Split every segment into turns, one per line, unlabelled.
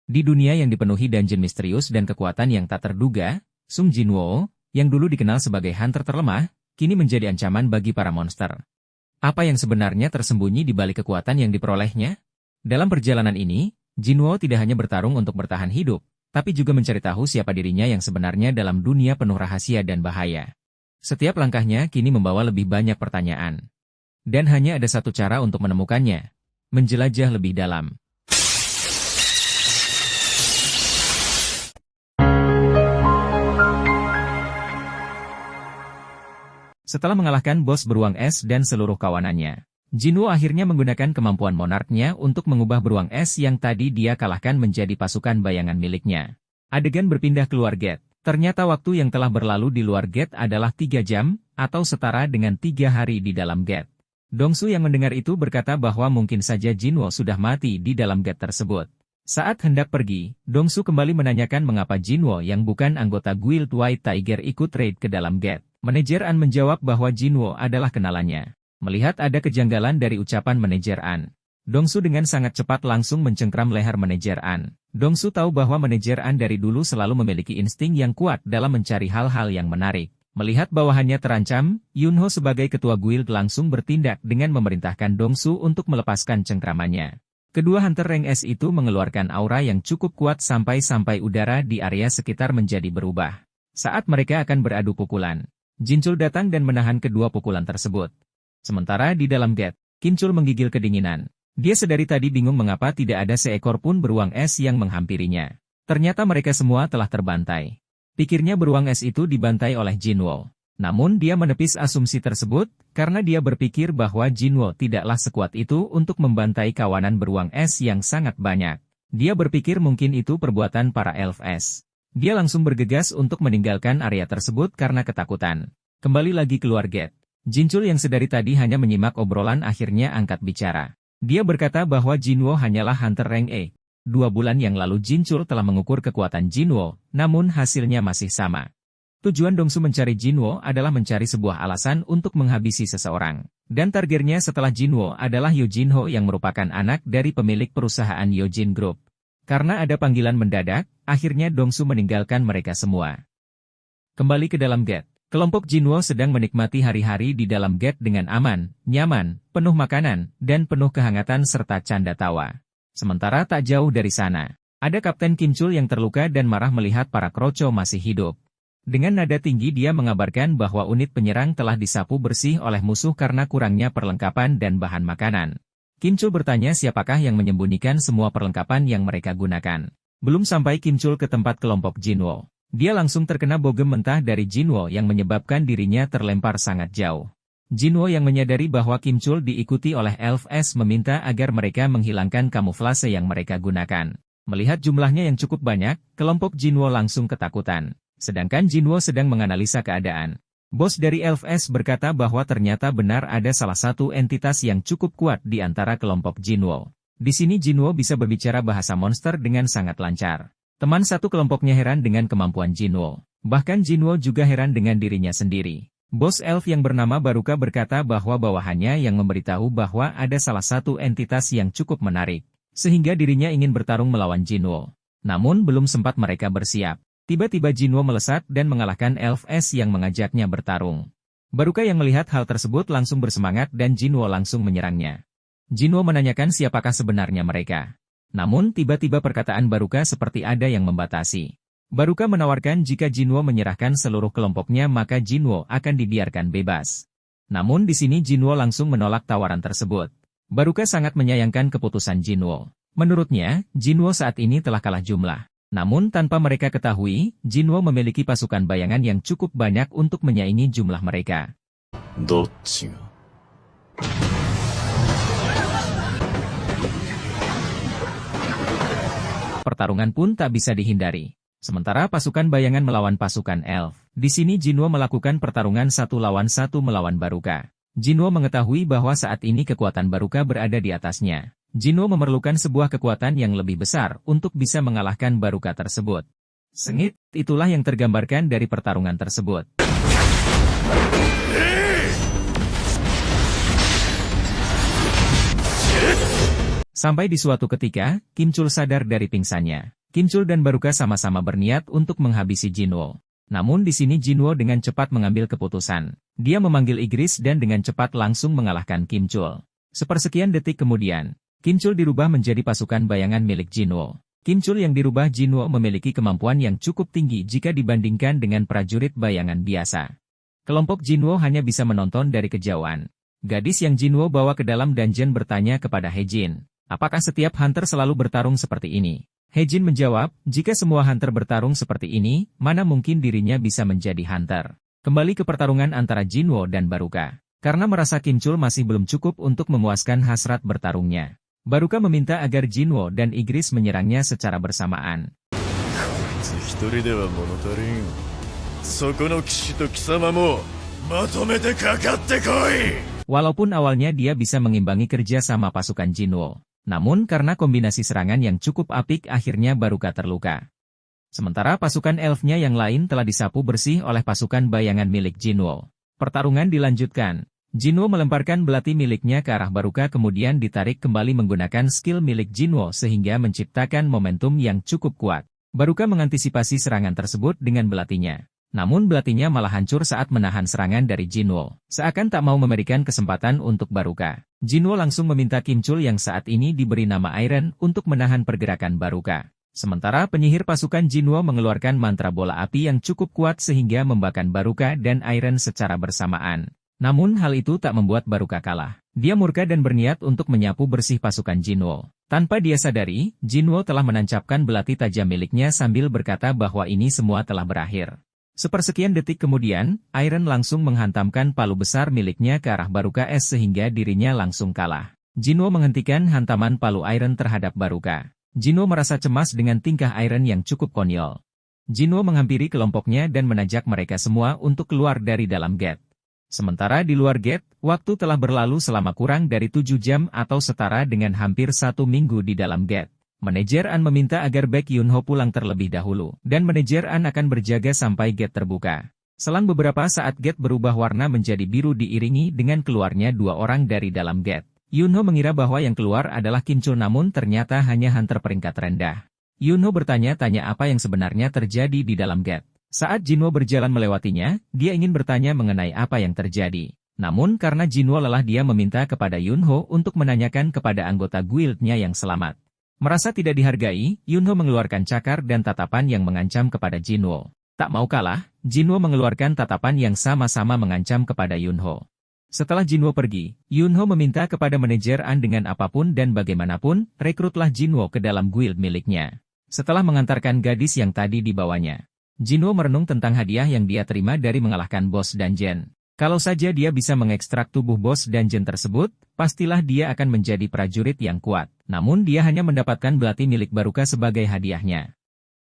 Di dunia yang dipenuhi dungeon misterius dan kekuatan yang tak terduga, Sung Jinwoo, yang dulu dikenal sebagai hunter terlemah, kini menjadi ancaman bagi para monster. Apa yang sebenarnya tersembunyi di balik kekuatan yang diperolehnya? Dalam perjalanan ini, Jinwoo tidak hanya bertarung untuk bertahan hidup, tapi juga mencari tahu siapa dirinya yang sebenarnya dalam dunia penuh rahasia dan bahaya. Setiap langkahnya kini membawa lebih banyak pertanyaan. Dan hanya ada satu cara untuk menemukannya: menjelajah lebih dalam. Setelah mengalahkan bos beruang es dan seluruh kawanannya, Jinwoo akhirnya menggunakan kemampuan monarknya untuk mengubah beruang es yang tadi dia kalahkan menjadi pasukan bayangan miliknya. Adegan berpindah keluar gate. Ternyata waktu yang telah berlalu di luar gate adalah 3 jam, atau setara dengan 3 hari di dalam gate. Dongsu yang mendengar itu berkata bahwa mungkin saja Jinwoo sudah mati di dalam gate tersebut. Saat hendak pergi, Dongsu kembali menanyakan mengapa Jinwoo yang bukan anggota Guild White Tiger ikut raid ke dalam gate. Manajer An menjawab bahwa Jinwoo adalah kenalannya. Melihat ada kejanggalan dari ucapan manajer An, Dongsu dengan sangat cepat langsung mencengkram leher manajer An. Dongsu tahu bahwa manajer An dari dulu selalu memiliki insting yang kuat dalam mencari hal-hal yang menarik. Melihat bawahannya terancam, Yunho sebagai ketua guild langsung bertindak dengan memerintahkan Dongsu untuk melepaskan cengkramannya. Kedua hunter rank S itu mengeluarkan aura yang cukup kuat sampai udara di area sekitar menjadi berubah. Saat mereka akan beradu pukulan, Jinchul datang dan menahan kedua pukulan tersebut. Sementara di dalam gate, Kinchul menggigil kedinginan. Dia sedari tadi bingung mengapa tidak ada seekor pun beruang es yang menghampirinya. Ternyata mereka semua telah terbantai. Pikirnya beruang es itu dibantai oleh Jinwoo. Namun dia menepis asumsi tersebut, karena dia berpikir bahwa Jinwoo tidaklah sekuat itu untuk membantai kawanan beruang es yang sangat banyak. Dia berpikir mungkin itu perbuatan para elf es. Dia langsung bergegas untuk meninggalkan area tersebut karena ketakutan. Kembali lagi keluar gate. Jinchul yang sedari tadi hanya menyimak obrolan akhirnya angkat bicara. Dia berkata bahwa Jinwoo hanyalah hunter rank E. 2 bulan yang lalu Jinchul telah mengukur kekuatan Jinwoo, namun hasilnya masih sama. Tujuan Dongsu mencari Jinwoo adalah mencari sebuah alasan untuk menghabisi seseorang. Dan targetnya setelah Jinwoo adalah Yojinho yang merupakan anak dari pemilik perusahaan Yojin Group. Karena ada panggilan mendadak, akhirnya Dongsu meninggalkan mereka semua. Kembali ke dalam gate, kelompok Jinwoo sedang menikmati hari-hari di dalam gate dengan aman, nyaman, penuh makanan, dan penuh kehangatan serta canda tawa. Sementara tak jauh dari sana, ada Kapten Kinchul yang terluka dan marah melihat para kroco masih hidup. Dengan nada tinggi dia mengabarkan bahwa unit penyerang telah disapu bersih oleh musuh karena kurangnya perlengkapan dan bahan makanan. Kinchul bertanya siapakah yang menyembunyikan semua perlengkapan yang mereka gunakan. Belum sampai Kinchul ke tempat kelompok Jinwoo, dia langsung terkena bogem mentah dari Jinwoo yang menyebabkan dirinya terlempar sangat jauh. Jinwoo yang menyadari bahwa Kinchul diikuti oleh elf es meminta agar mereka menghilangkan kamuflase yang mereka gunakan. Melihat jumlahnya yang cukup banyak, kelompok Jinwoo langsung ketakutan. Sedangkan Jinwoo sedang menganalisa keadaan. Bos dari Elf S berkata bahwa ternyata benar ada salah satu entitas yang cukup kuat di antara kelompok Jinwoo. Di sini Jinwoo bisa berbicara bahasa monster dengan sangat lancar. Teman satu kelompoknya heran dengan kemampuan Jinwoo. Bahkan Jinwoo juga heran dengan dirinya sendiri. Bos Elf yang bernama Baruka berkata bahwa bawahannya yang memberitahu bahwa ada salah satu entitas yang cukup menarik, sehingga dirinya ingin bertarung melawan Jinwoo. Namun belum sempat mereka bersiap. Tiba-tiba Jinwoo melesat dan mengalahkan Elf S yang mengajaknya bertarung. Baruka yang melihat hal tersebut langsung bersemangat dan Jinwoo langsung menyerangnya. Jinwoo menanyakan siapakah sebenarnya mereka. Namun tiba-tiba perkataan Baruka seperti ada yang membatasi. Baruka menawarkan jika Jinwoo menyerahkan seluruh kelompoknya maka Jinwoo akan dibiarkan bebas. Namun di sini Jinwoo langsung menolak tawaran tersebut. Baruka sangat menyayangkan keputusan Jinwoo. Menurutnya, Jinwoo saat ini telah kalah jumlah. Namun tanpa mereka ketahui, Jinwoo memiliki pasukan bayangan yang cukup banyak untuk menyaingi jumlah mereka. Pertarungan pun tak bisa dihindari. Sementara pasukan bayangan melawan pasukan elf. Di sini Jinwoo melakukan pertarungan 1 lawan 1 melawan Baruka. Jinwoo mengetahui bahwa saat ini kekuatan Baruka berada di atasnya. Jinwoo memerlukan sebuah kekuatan yang lebih besar untuk bisa mengalahkan Baruka tersebut. Sengit, itulah yang tergambarkan dari pertarungan tersebut. Sampai di suatu ketika, Kinchul sadar dari pingsannya. Kim Chul dan Baruka sama-sama berniat untuk menghabisi Jinwo. Namun di sini Jinwo dengan cepat mengambil keputusan. Dia memanggil Igris dan dengan cepat langsung mengalahkan Kim Chul. Sepersekian detik kemudian, Kim Chul dirubah menjadi pasukan bayangan milik Jinwo. Kim Chul yang dirubah Jinwo memiliki kemampuan yang cukup tinggi jika dibandingkan dengan prajurit bayangan biasa. Kelompok Jinwo hanya bisa menonton dari kejauhan. Gadis yang Jinwo bawa ke dalam dungeon bertanya kepada Hejin, apakah setiap hunter selalu bertarung seperti ini? Hejin menjawab, jika semua hunter bertarung seperti ini, mana mungkin dirinya bisa menjadi hunter. Kembali ke pertarungan antara Jinwo dan Baruka. Karena merasa Kim Chul masih belum cukup untuk memuaskan hasrat bertarungnya. Baruka meminta agar Jinwo dan Igris menyerangnya secara bersamaan. Walaupun awalnya dia bisa mengimbangi kerja sama pasukan Jinwo. Namun karena kombinasi serangan yang cukup apik akhirnya Baruka terluka. Sementara pasukan elfnya yang lain telah disapu bersih oleh pasukan bayangan milik Jinwo. Pertarungan dilanjutkan. Jinwo melemparkan belati miliknya ke arah Baruka kemudian ditarik kembali menggunakan skill milik Jinwo sehingga menciptakan momentum yang cukup kuat. Baruka mengantisipasi serangan tersebut dengan belatinya. Namun belatinya malah hancur saat menahan serangan dari Jinwo. Seakan tak mau memberikan kesempatan untuk Baruka. Jinwo langsung meminta Kim Chul yang saat ini diberi nama Iron untuk menahan pergerakan Baruka. Sementara penyihir pasukan Jinwo mengeluarkan mantra bola api yang cukup kuat sehingga membakar Baruka dan Iron secara bersamaan. Namun hal itu tak membuat Baruka kalah. Dia murka dan berniat untuk menyapu bersih pasukan Jinwo. Tanpa dia sadari, Jinwo telah menancapkan belati tajam miliknya sambil berkata bahwa ini semua telah berakhir. Sepersekian detik kemudian, Iron langsung menghantamkan palu besar miliknya ke arah Baruka es sehingga dirinya langsung kalah. Jinwo menghentikan hantaman palu Iron terhadap Baruka. Jinwo merasa cemas dengan tingkah Iron yang cukup konyol. Jinwo menghampiri kelompoknya dan menajak mereka semua untuk keluar dari dalam gate. Sementara di luar gate, waktu telah berlalu selama kurang dari 7 jam atau setara dengan hampir 1 minggu di dalam gate. Manajer An meminta agar Baek Yun-ho pulang terlebih dahulu, dan manajer An akan berjaga sampai gate terbuka. Selang beberapa saat gate berubah warna menjadi biru diiringi dengan keluarnya 2 orang dari dalam gate. Yun-ho mengira bahwa yang keluar adalah Kim Chul namun ternyata hanya hunter peringkat rendah. Yun-ho bertanya-tanya apa yang sebenarnya terjadi di dalam gate. Saat Jinwo berjalan melewatinya, dia ingin bertanya mengenai apa yang terjadi. Namun karena Jinwo lelah dia meminta kepada Yun-ho untuk menanyakan kepada anggota guildnya yang selamat. Merasa tidak dihargai, Yun-ho mengeluarkan cakar dan tatapan yang mengancam kepada Jinwo. Tak mau kalah, Jinwo mengeluarkan tatapan yang sama-sama mengancam kepada Yun-ho. Setelah Jinwo pergi, Yun-ho meminta kepada manajer An dengan apapun dan bagaimanapun, rekrutlah Jinwo ke dalam guild miliknya. Setelah mengantarkan gadis yang tadi dibawanya, Jinwo merenung tentang hadiah yang dia terima dari mengalahkan bos dungeon. Kalau saja dia bisa mengekstrak tubuh bos dungeon tersebut, pastilah dia akan menjadi prajurit yang kuat. Namun dia hanya mendapatkan belati milik Baruka sebagai hadiahnya.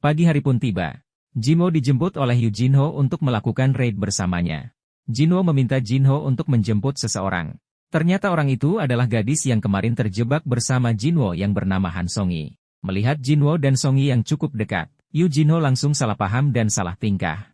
Pagi hari pun tiba. Jinwo dijemput oleh Yu Jinho untuk melakukan raid bersamanya. Jinwo meminta Jinho untuk menjemput seseorang. Ternyata orang itu adalah gadis yang kemarin terjebak bersama Jinwo yang bernama Han Songi. Melihat Jinwo dan Songi yang cukup dekat, Yu Jinho langsung salah paham dan salah tingkah.